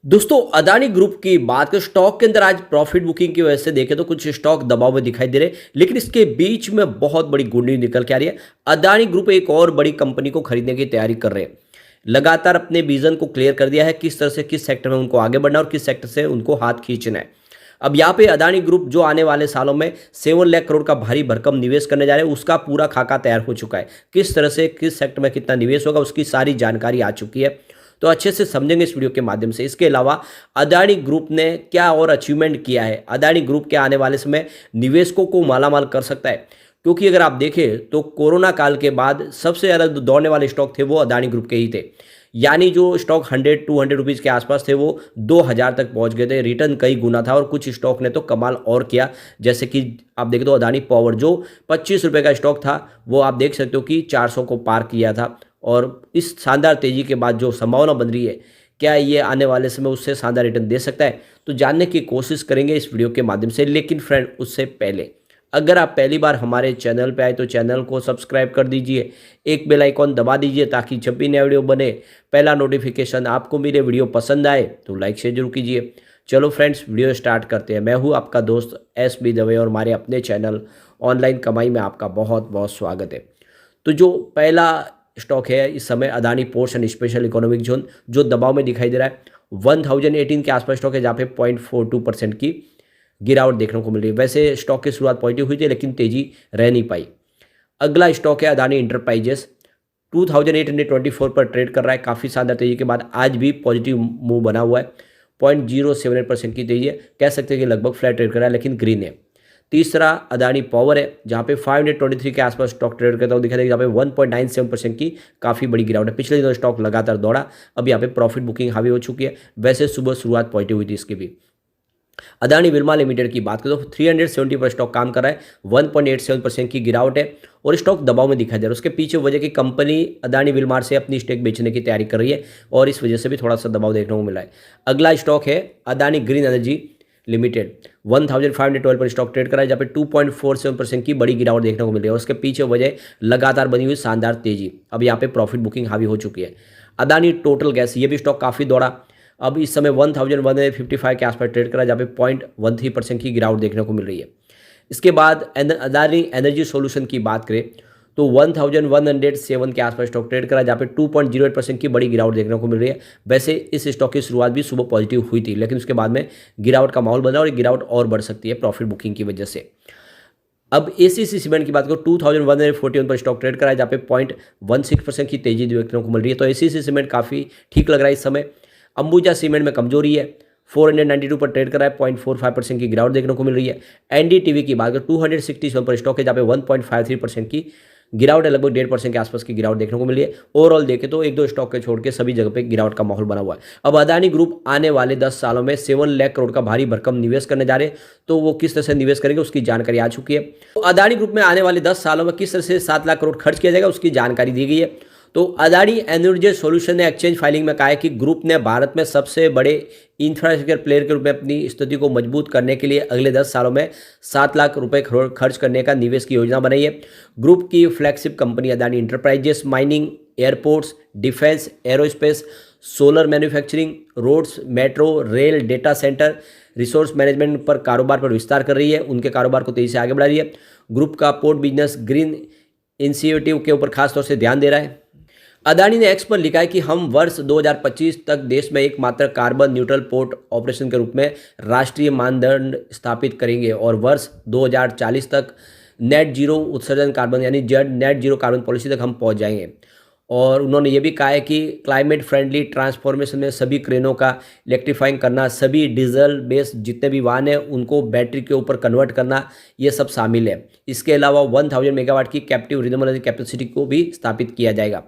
दोस्तों अदानी ग्रुप की बात करें स्टॉक के अंदर आज प्रॉफिट बुकिंग की वजह से देखें तो कुछ स्टॉक दबाव में दिखाई दे रहे हैं, लेकिन इसके बीच में बहुत बड़ी गुड न्यूज निकल के आ रही है। अदानी ग्रुप एक और बड़ी कंपनी को खरीदने की तैयारी कर रहे हैं। लगातार अपने विजन को क्लियर कर दिया है किस तरह से किस सेक्टर में उनको आगे बढ़ना है और किस सेक्टर से उनको हाथ खींचना है। अब यहाँ पे अदानी ग्रुप जो आने वाले सालों में 7 लाख करोड़ का भारी भरकम निवेश करने जा रहे हैं, उसका पूरा खाका तैयार हो चुका है। किस तरह से किस सेक्टर में कितना निवेश होगा उसकी सारी जानकारी आ चुकी है, तो अच्छे से समझेंगे इस वीडियो के माध्यम से। इसके अलावा अदानी ग्रुप ने क्या और अचीवमेंट किया है, अदानी ग्रुप के आने वाले समय निवेशकों को मालामाल कर सकता है। क्योंकि अगर आप देखें तो कोरोना काल के बाद सबसे ज़्यादा दौड़ने वाले स्टॉक थे वो अदानी ग्रुप के ही थे। यानी जो स्टॉक 100-200 रुपीज़ के आसपास थे वो 2000 तक पहुंच गए थे। रिटर्न कई गुना था और कुछ स्टॉक ने तो कमाल और किया, जैसे कि आप देखें तो अदानी पावर जो 25 रुपये का स्टॉक था वो आप देख सकते हो कि 400 को पार किया था। और इस शानदार तेजी के बाद जो संभावना बन रही है, क्या ये आने वाले समय उससे शानदार रिटर्न दे सकता है, तो जानने की कोशिश करेंगे इस वीडियो के माध्यम से। लेकिन फ्रेंड उससे पहले अगर आप पहली बार हमारे चैनल पे आए तो चैनल को सब्सक्राइब कर दीजिए, एक बेल आइकॉन दबा दीजिए ताकि जब भी नया वीडियो बने पहला नोटिफिकेशन आपको मिले। वीडियो पसंद आए तो लाइक शेयर जरूर कीजिए। चलो फ्रेंड्स वीडियो स्टार्ट करते हैं। मैं हूँ आपका दोस्त SB दवे और हमारे अपने चैनल ऑनलाइन कमाई में आपका बहुत बहुत स्वागत है। तो जो पहला स्टॉक है इस समय Adani ports and special economic zone, जो दबाव में दिखाई दे रहा है। 1018 के आसपास स्टॉक है जहाँ पे 0.42% की गिरावट देखने को मिल रही है। वैसे स्टॉक की शुरुआत पॉजिटिव हुई थी लेकिन तेजी रह नहीं पाई। अगला स्टॉक है अदानी इंटरप्राइजेस, 2824 पर ट्रेड कर रहा है। काफ़ी शानदार तेजी के बाद आज भी पॉजिटिव मूव बना हुआ है। 0.078% की तेजी है, कह सकते हैं कि लगभग फ्लैट ट्रेड कर रहा है लेकिन ग्रीन है। तीसरा अदानी पावर है जहाँ पे 523 के आसपास स्टॉक ट्रेड करता हुआ दिखाई देगा, जहाँ पे 1.97% की काफ़ी बड़ी गिरावट है। पिछले दिनों स्टॉक लगातार दौड़ा, अब यहाँ पे प्रॉफिट बुकिंग हावी हो चुकी है। वैसे सुबह शुरुआत पॉजिटिव हुई थी इसकी भी। अदानी विल्मा लिमिटेड की बात करें तो 370 पर स्टॉक काम कर रहा है, 1.87% की गिरावट है और स्टॉक दबाव में दिखाई दे रहा है। उसके पीछे वजह की कंपनी अदानी विल्मार से अपनी स्टेक बेचने की तैयारी कर रही है और इस वजह से भी थोड़ा सा दबाव देखने को मिला है। अगला स्टॉक है अदानी ग्रीन एनर्जी लिमिटेड, 1512 पर स्टॉक ट्रेड करा है जहाँ पे 2.47% की बड़ी गिरावट देखने को मिल रही है और उसके पीछे वजह लगातार बनी हुई शानदार तेजी। अब यहाँ पे प्रॉफिट बुकिंग हावी हो चुकी है। अदानी टोटल गैस, ये भी स्टॉक काफ़ी दौड़ा, अब इस समय 1155 के आसपास ट्रेड करा जहाँ पे 0.13% की गिरावट देखने को मिल रही है। इसके बाद अदानी एनर्जी सॉल्यूशन की बात करें तो 1107 के आसपास स्टॉक ट्रेड करा जहाँ पे 2.08% की बड़ी गिरावट देखने को मिल रही है। वैसे इस स्टॉक की शुरुआत भी सुबह पॉजिटिव हुई थी लेकिन उसके बाद में गिरावट का माहौल बना और गिरावट और बढ़ सकती है प्रॉफिट बुकिंग की वजह से। अब ACC सीमेंट की बात करो 2141 पर स्टॉक ट्रेड करा है जहाँ पे 0.16% की तेजी देखने को मिल रही है। तो ACC सीमेंट काफ़ी ठीक लग रहा है इस समय। अंबुजा सीमेंट में कमजोरी है, 492 पर ट्रेड कर रहा है, 0.45% की गिरावट देखने को मिल रही है। NDTV की बात करें 267 पर स्टॉक है जहाँ पे 1.53% की गिरावट है, लगभग 1.5% के आसपास की गिरावट देखने को मिली है। ओवरऑल देखें तो एक दो स्टॉक के छोड़ के सभी जगह पे गिरावट का माहौल बना हुआ है। अब अदानी ग्रुप आने वाले 10 सालों में 7 लाख करोड़ का भारी भरकम निवेश करने जा रहे हैं, तो वो किस तरह से निवेश करेंगे उसकी जानकारी आ चुकी है। तो अदानी ग्रुप में आने वाले 10 सालों में किस तरह से 7 लाख करोड़ खर्च किया जाएगा उसकी जानकारी दी गई है। तो अदानी एनर्जी सॉल्यूशन ने एक्सचेंज फाइलिंग में कहा है कि ग्रुप ने भारत में सबसे बड़े इंफ्रास्ट्रक्चर प्लेयर के रूप में अपनी स्थिति को मजबूत करने के लिए अगले 10 सालों में 7 लाख रुपए खर्च करने का निवेश की योजना बनाई है। ग्रुप की flagship company Adani enterprises mining, airports, defence, aerospace, solar manufacturing, roads, metro, rail, data centre, resource management पर कारोबार पर विस्तार कर रही है, उनके कारोबार को तेजी से आगे बढ़ा रही है। ग्रुप का पोर्ट बिजनेस ग्रीन इनिशिएटिव के ऊपर खासतौर से ध्यान दे रहा है। अदानी ने एक्स पर लिखा है कि हम वर्ष 2025 तक देश में एकमात्र कार्बन न्यूट्रल पोर्ट ऑपरेशन के रूप में राष्ट्रीय मानदंड स्थापित करेंगे और वर्ष 2040 तक नेट जीरो उत्सर्जन कार्बन यानी नेट जीरो कार्बन पॉलिसी तक हम पहुंच जाएंगे। और उन्होंने ये भी कहा है कि क्लाइमेट फ्रेंडली ट्रांसफॉर्मेशन में सभी क्रेनों का इलेक्ट्रीफाइंग करना, सभी डीजल बेस्ड जितने भी वाहन हैं उनको बैटरी के ऊपर कन्वर्ट करना, ये सब शामिल है। इसके अलावा 1000 मेगावाट की कैप्टिव रिन्यूएबल एनर्जी कैपेसिटी को भी स्थापित किया जाएगा।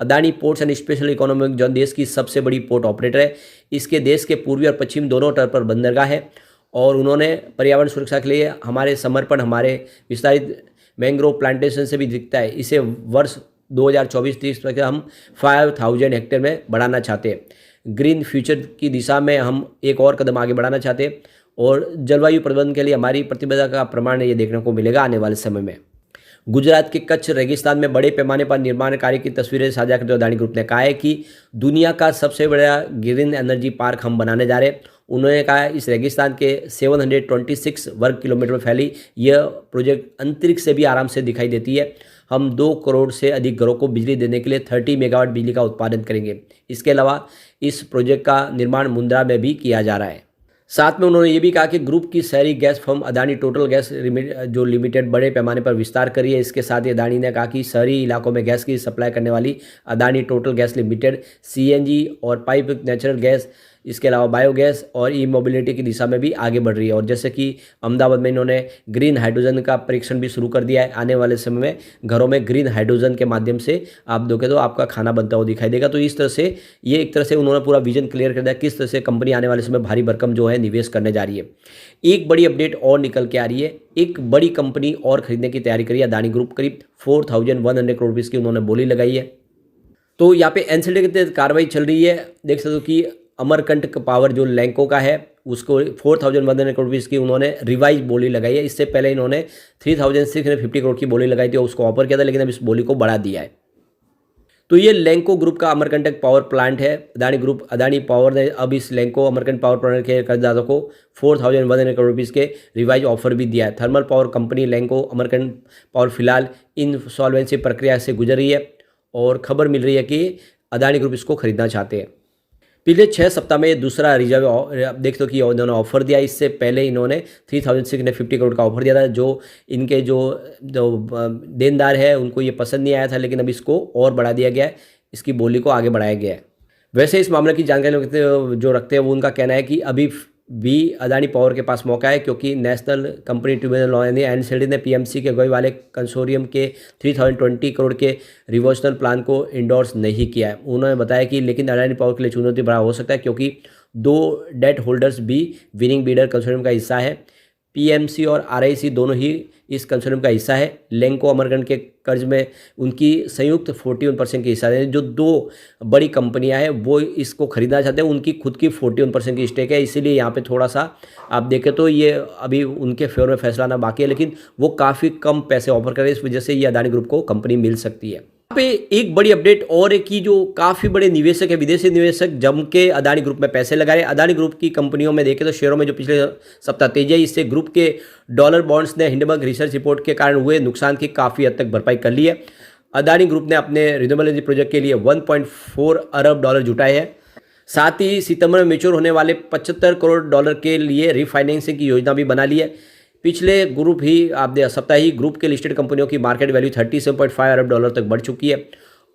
Adani ports and special economic zone देश की सबसे बड़ी पोर्ट ऑपरेटर है। इसके देश के पूर्वी और पश्चिम दोनों तट पर बंदरगाह है और उन्होंने पर्यावरण सुरक्षा के लिए हमारे समर्पण हमारे विस्तारित मैंग्रोव प्लांटेशन से भी दिखता है। इसे वर्ष 2024-30 तक हम 5000 हेक्टेयर में बढ़ाना चाहते हैं। ग्रीन फ्यूचर की दिशा में हम एक और कदम आगे बढ़ाना चाहते हैं और जलवायु प्रबंधन के लिए हमारी प्रतिबद्धता का प्रमाण ये देखने को मिलेगा आने वाले समय में। गुजरात के कच्छ रेगिस्तान में बड़े पैमाने पर निर्माण कार्य की तस्वीरें साझा करते हुए अदानी ग्रुप ने कहा है कि दुनिया का सबसे बड़ा ग्रीन एनर्जी पार्क हम बनाने जा रहे हैं। उन्होंने कहा इस रेगिस्तान के 726 वर्ग किलोमीटर में फैली यह प्रोजेक्ट अंतरिक्ष से भी आराम से दिखाई देती है। हम 2 करोड़ से अधिक घरों को बिजली देने के लिए 30 मेगावाट बिजली का उत्पादन करेंगे। इसके अलावा इस प्रोजेक्ट का निर्माण मुंद्रा में भी किया जा रहा है। साथ में उन्होंने ये भी कहा कि ग्रुप की शहरी gas firm Adani total gas जो लिमिटेड बड़े पैमाने पर विस्तार करी है। इसके साथ ही अदानी ने कहा कि शहरी इलाकों में गैस की सप्लाई करने वाली Adani total gas limited CNG और पाइप नेचुरल गैस, इसके अलावा बायोगैस और ई मोबिलिटी की दिशा में भी आगे बढ़ रही है। और जैसे कि अहमदाबाद में इन्होंने ग्रीन हाइड्रोजन का परीक्षण भी शुरू कर दिया है। आने वाले समय में घरों में ग्रीन हाइड्रोजन के माध्यम से आप दोगे तो आपका खाना बनता हुआ दिखाई देगा। तो इस तरह से ये एक तरह से उन्होंने पूरा विजन क्लियर कर दिया किस तरह से कंपनी आने वाले समय भारी भरकम जो है निवेश करने जा रही है। एक बड़ी अपडेट और निकल के आ रही है, एक बड़ी कंपनी और खरीदने की तैयारी करी है अदानी ग्रुप। करीब 4100 करोड़ रुपये की उन्होंने बोली लगाई है। तो यहाँ पे एनसीडी के तहत कार्रवाई चल रही है। देख सकते हो कि अमरकंटक पावर जो लैंको का है उसको 4100 करोड़ रुपये की उन्होंने रिवाइज बोली लगाई है। इससे पहले इन्होंने 3650 करोड़ की बोली लगाई थी और उसको ऑफर किया था, लेकिन अब इस बोली को बढ़ा दिया है। तो ये लैंको ग्रुप का अमरकंटक पावर प्लांट है। अदानी पावर ने अब इस लैंको अमरकंटक पावर प्लांट के कर्जदारों को 4100 करोड़ रुपये के रिवाइज ऑफर भी दिया है। Thermal power company Lanco Amarkantak power फिलहाल इंसॉल्वेंसी प्रक्रिया से गुजर रही है और खबर मिल रही है कि अदानी ग्रुप इसको खरीदना चाहते हैं। पिछले 6 सप्ताह में दूसरा रिजर्व देख लो कि इन्होंने ऑफर दिया। इससे पहले इन्होंने 3650 करोड़ का ऑफर दिया था। जो इनके जो देनदार है उनको ये पसंद नहीं आया था, लेकिन अब इसको और बढ़ा दिया गया है, इसकी बोली को आगे बढ़ाया गया है। वैसे इस मामले की जानकारी जो रखते हैं वो उनका कहना है कि अभी भी अदानी पावर के पास मौका है, क्योंकि नेशनल कंपनी ट्रिब्यूनल लॉ यानी एनसीडी ने पीएमसी के अगुवाई वाले कंसोरियम के 3020 करोड़ के रिवर्सनल प्लान को इंडोर्स नहीं किया है। उन्होंने बताया कि लेकिन अदानी पावर के लिए चुनौती बड़ा हो सकता है, क्योंकि 2 डेट होल्डर्स भी विनिंग बिडर कंसोरियम का हिस्सा है। पीएमसी और आरआईसी दोनों ही इस कंसोर्टियम का हिस्सा है। लैंको अमरकंटक के कर्ज में उनकी संयुक्त 41% की हिस्सा है। जो 2 बड़ी कंपनियां हैं वो इसको खरीदना चाहते हैं, उनकी खुद की 41% की स्टेक है। इसीलिए यहाँ पे थोड़ा सा आप देखें तो ये अभी उनके फेवर में फैसला आना बाकी है, लेकिन वो काफ़ी कम पैसे ऑफर कर रहे हैं। इस वजह से ये अदानी ग्रुप को कंपनी मिल सकती है। पे एक बड़ी अपडेट और है कि जो काफ़ी बड़े निवेशक है, विदेशी निवेशक जम के अदानी ग्रुप में पैसे लगा रहे हैं। अदानी ग्रुप की कंपनियों में देखें तो शेयरों में जो पिछले सप्ताह तेजी है, इससे ग्रुप के डॉलर बॉन्ड्स ने हिंडनबर्ग रिसर्च रिपोर्ट के कारण हुए नुकसान की काफ़ी हद तक भरपाई कर ली है। अदानी ग्रुप ने अपने रिन्यूएबल एनर्जी प्रोजेक्ट के लिए 1.4 अरब डॉलर जुटाए हैं। साथ ही सितंबर में मैच्योर होने वाले 75 करोड़ डॉलर के लिए रीफाइनेंसिंग की योजना भी बना ली है। पिछले ग्रुप ही आप सप्ताह ही ग्रुप के लिस्टेड कंपनियों की मार्केट वैल्यू 37.5 अरब डॉलर तक बढ़ चुकी है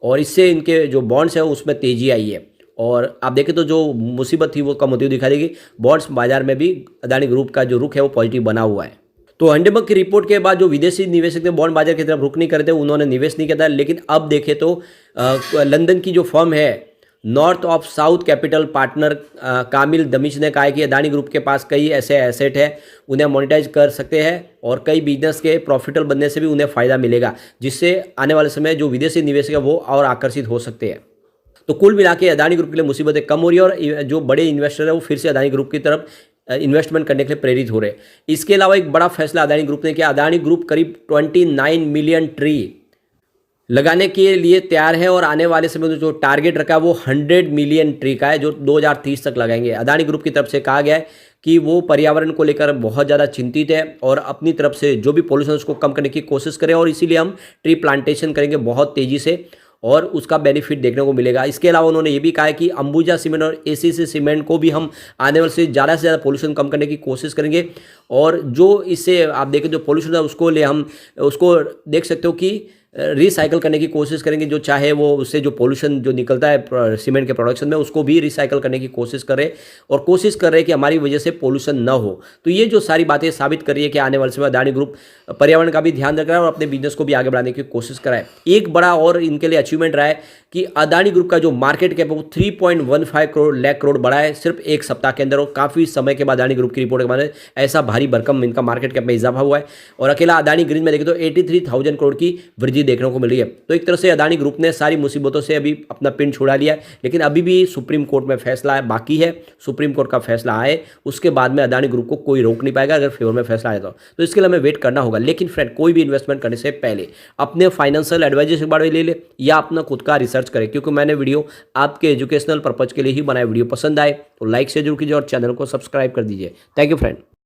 और इससे इनके जो बॉन्ड्स है उसमें तेजी आई है। और आप देखें तो जो मुसीबत थी वो कम होती हुई दिखाई देगी। बॉन्ड्स बाजार में भी अदानी ग्रुप का जो रुख है वो पॉजिटिव बना हुआ है। तो हिंडनबर्ग की रिपोर्ट के बाद जो विदेशी निवेशक थे बॉन्ड बाजार की तरफ रुख नहीं करते, उन्होंने निवेश नहीं किया था। लेकिन अब देखें तो लंदन की जो फर्म है North of South Capital partner Kamil Dimmich ने कहा है कि अदानी ग्रुप के पास कई ऐसे एसेट है उन्हें मोनेटाइज कर सकते हैं और कई बिजनेस के प्रॉफिटेबल बनने से भी उन्हें फ़ायदा मिलेगा, जिससे आने वाले समय जो विदेशी निवेशक है वो और आकर्षित हो सकते हैं। तो कुल मिला के अदानी ग्रुप के लिए मुसीबतें कम हो रही है और जो बड़े इन्वेस्टर है वो फिर से अदानी ग्रुप की तरफ इन्वेस्टमेंट करने के लिए प्रेरित हो रहे हैं। इसके अलावा एक बड़ा फैसला अदानी ग्रुप ने किया। अदानी ग्रुप करीब 29 मिलियन ट्री लगाने के लिए तैयार है और आने वाले समय में जो टारगेट रखा है वो 100 मिलियन ट्री का है, जो 2030 तक लगाएंगे। अदानी ग्रुप की तरफ से कहा गया है कि वो पर्यावरण को लेकर बहुत ज़्यादा चिंतित है और अपनी तरफ से जो भी पोल्यूशन उसको कम करने की कोशिश करें और इसीलिए हम ट्री प्लांटेशन करेंगे बहुत तेज़ी से और उसका बेनिफिट देखने को मिलेगा। इसके अलावा उन्होंने ये भी कहा है कि अंबुजा सीमेंट और एसीसी सीमेंट को भी हम आने वाले से ज़्यादा पोल्यूशन कम करने की कोशिश करेंगे और जो इससे आप देखें जो पोल्यूशन है उसको ले हम उसको देख सकते हो कि रिसाइकल करने की कोशिश करेंगे। जो चाहे वो उससे जो पोल्यूशन जो निकलता है सीमेंट के प्रोडक्शन में उसको भी रिसाइकल करने की कोशिश करें और कोशिश कर रहे हैं कि हमारी वजह से पोल्यूशन न हो। तो ये जो सारी बातें साबित कर रही है कि आने वाले समय अदानी ग्रुप पर्यावरण का भी ध्यान रख रहा है और अपने बिजनेस को भी आगे बढ़ाने की कोशिश कराए। एक बड़ा और इनके लिए अचीवमेंट रहा है कि अदानी ग्रुप का जो मार्केट कैप है वो 3.15 लाख करोड़ बढ़ा है सिर्फ एक सप्ताह के अंदर और काफ़ी समय के बाद अदानी ग्रुप की रिपोर्ट के बाद ऐसा भारी भरकम इनका मार्केट कैप में इजाफा हुआ है। और अकेला अदानी ग्रीन में देखें तो 83,000 करोड़ की वृद्धि देखने को मिल रही है। तो एक तरह से अदानी ग्रुप ने सारी मुसीबतों से अभी अपना पिन छुड़ा लिया है, लेकिन अभी भी सुप्रीम कोर्ट में फैसला बाकी है। सुप्रीम कोर्ट का फैसला आए उसके बाद में अदानी ग्रुप को कोई रोक नहीं पाएगा अगर फेवर में फैसला आए तो इसके लिए हमें वेट करना होगा। लेकिन फ्रेंड, कोई भी इन्वेस्टमेंट करने से पहले अपने फाइनेंशियल एडवाइजर से बारे में ले ले या अपना खुद का रिसर्च करें, क्योंकि मैंने वीडियो आपके एजुकेशनल पर्पज के लिए ही बनाया। वीडियो पसंद आए तो लाइक से जरूर कीजिए और चैनल को सब्सक्राइब कर दीजिए। Thank you friend.